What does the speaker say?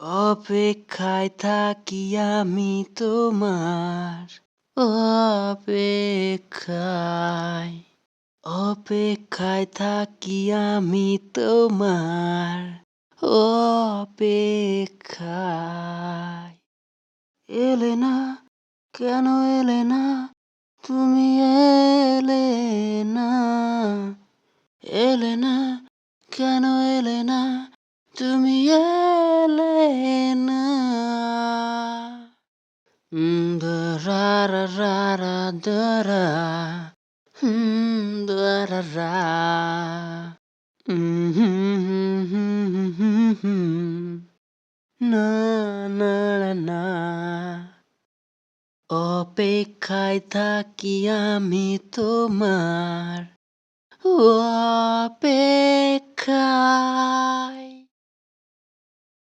অপেক্ষায় থাকি আমি তোমার অপেক্ষায় অপেক্ষায় থাকি আমি তোমার অপেক্ষায় এলে না কেন এলে না তুমি এলে না এলে না কেন এলে না তুমি এলে না da-ra-ra-ra-ra, da-ra. Da-ra-ra. না না না অপেক্ষায় থাকি আমি তোমার অপেক্ষায়